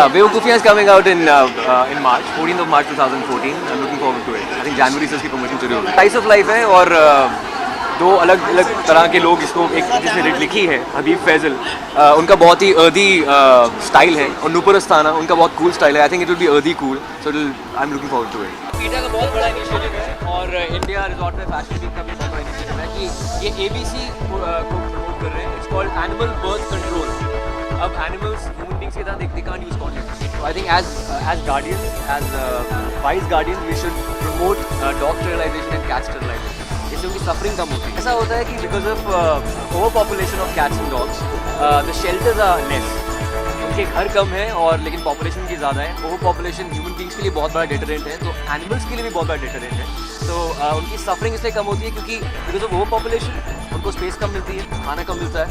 Yeah, Bewakoofiyan is coming out in March, 14th of March 2014. I'm looking forward to it. I think January से इसकी promotion शुरू होगी. Slice of life है और दो अलग अलग तरह के लोग इसको एक जिसने लिखी है हबीब फैजल, उनका बहुत ही अर्दी स्टाइल है और नूपुर अस्थाना उनका बहुत कूल स्टाइल है. I think it will be earthy cool, so I am looking forward to it. PETA का बहुत बड़ा इनिशिएटिव है और इंडिया रिजॉर्ट में फैशन वीक का भी बहुत बड़ा इनिशिएटिव है कि ये ABC को प्रमोट कर रहे हैं. It's called animal birth control. अब एनिमल्स ह्यूमन बींग्स की तरह they can't use condoms. So I think as guardians, as wise guardians we should promote dog sterilisation and cat sterilisation. इससे उनकी सफरिंग कम होती है. ऐसा होता है कि because of over population of cats and dogs the shelters are less. उनके घर कम है और लेकिन पॉपुलेशन की ज़्यादा है. ओवर पॉपुलेशन ह्यूमन बींग्स के लिए बहुत बड़ा डेटरेंट है, तो एनिमल्स के लिए भी बहुत बड़ा डेटरेंट है. तो उनकी सफरिंग इसलिए कम होती है क्योंकि बिकॉज ऑफ ओवर पॉपुलेशन उनको स्पेस कम मिलती है, खाना कम मिलता है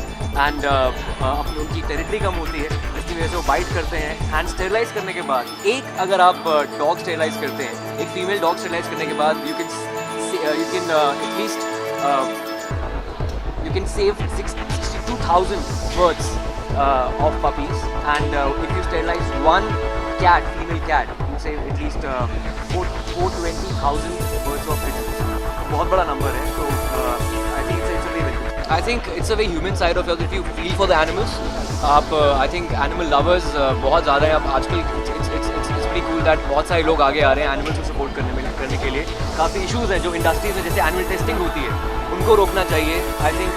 एंड अपनी उनकी टेरिटरी कम होती है, जिसकी वजह से वो बाइट करते हैं. एंड स्टेरिलाइज करने के बाद अगर आप डॉग स्टेरिलाइज करते हैं, एक फीमेल डॉग स्टेरिलाइज करने के बाद you can at least you can save 62,000 birds of puppies, and if you sterilize one female cat, you save at least 420,000 birds of pigeons. बहुत बड़ा नंबर है. तो I think it's a very human side of yours. If you feel for the animals, आप I think animal lovers बहुत ज़्यादा हैं. अब आजकल it's pretty cool that बहुत सारे लोग आगे आ रहे हैं एनिमल्स को सपोर्ट करने के लिए. काफ़ी इश्यूज़ हैं जो इंडस्ट्रीज में, जैसे एनिमल टेस्टिंग होती है, उनको रोकना चाहिए. आई थिंक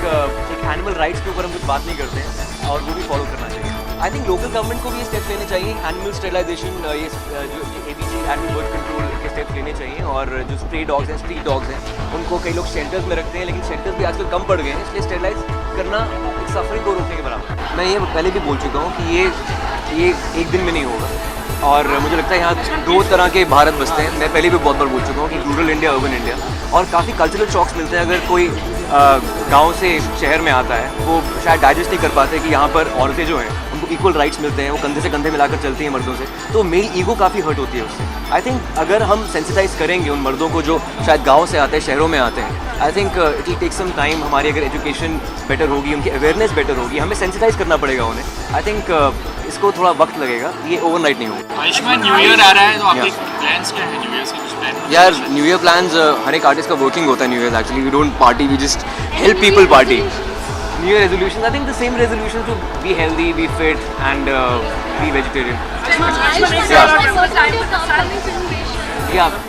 एक एनिमल राइट्स के ऊपर हम कुछ बात नहीं करते हैं और वो भी फॉलो करना चाहिए. आई थिंक लोकल गवर्नमेंट को भी ये स्टेप्स लेने चाहिए. एनिमल स्टेरिलाइजेशन, ये जो ABC एनिमल बर्थ कंट्रोल के स्टेप्स लेने चाहिए. और जो स्ट्रे डॉग्स हैं, स्ट्रीट डॉग्स हैं, उनको कई लोग शेल्टर्स में रखते हैं, लेकिन शेल्टर्स भी आजकल कम पड़ गए हैं. इसलिए स्टेरिलाइज करना एक सफरिंग को रोकने के बराबर. मैं ये पहले भी बोल चुका हूँ कि ये एक दिन में नहीं होगा. और मुझे लगता है यहाँ दो तरह के भारत बसते हैं. मैं पहले भी बहुत बार बोल चुका हूँ कि रूरल इंडिया, अर्बन इंडिया. और काफ़ी कल्चरल शॉक्स मिलते हैं. अगर कोई गांव से शहर में आता है, वो शायद डाइजेस्ट नहीं कर पाते कि यहाँ पर औरतें जो हैं उनको इक्वल राइट्स मिलते हैं, वो कंधे से कंधे मिलाकर चलती हैं मर्दों से. तो मेरी ईगो काफ़ी हर्ट होती है उससे. आई थिंक अगर हम सेंसिटाइज करेंगे उन मर्दों को जो शायद गाँव से आते हैं, शहरों में आते हैं, I think it will take some time. हमारी अगर एजुकेशन बेटर होगी, उनकी अवेयरनेस बेटर होगी, हमें सेंसिटाइज करना पड़ेगा उन्हें. आई थिंक इसको थोड़ा वक्त लगेगा, ये ओवरनाइट नहीं होगा. आयुष्मान, न्यू ईयर आ रहा है, तो आपके प्लान्स क्या हैं? न्यू ईयर के कुछ प्लान? यार, न्यू ईयर प्लान्स हर एक आर्टिस्ट का वर्किंग होता है. New Year actually we don't party, we just help people party. New Year resolutions, I think the same resolution to be healthy, be fit and be vegetarian. Yeah.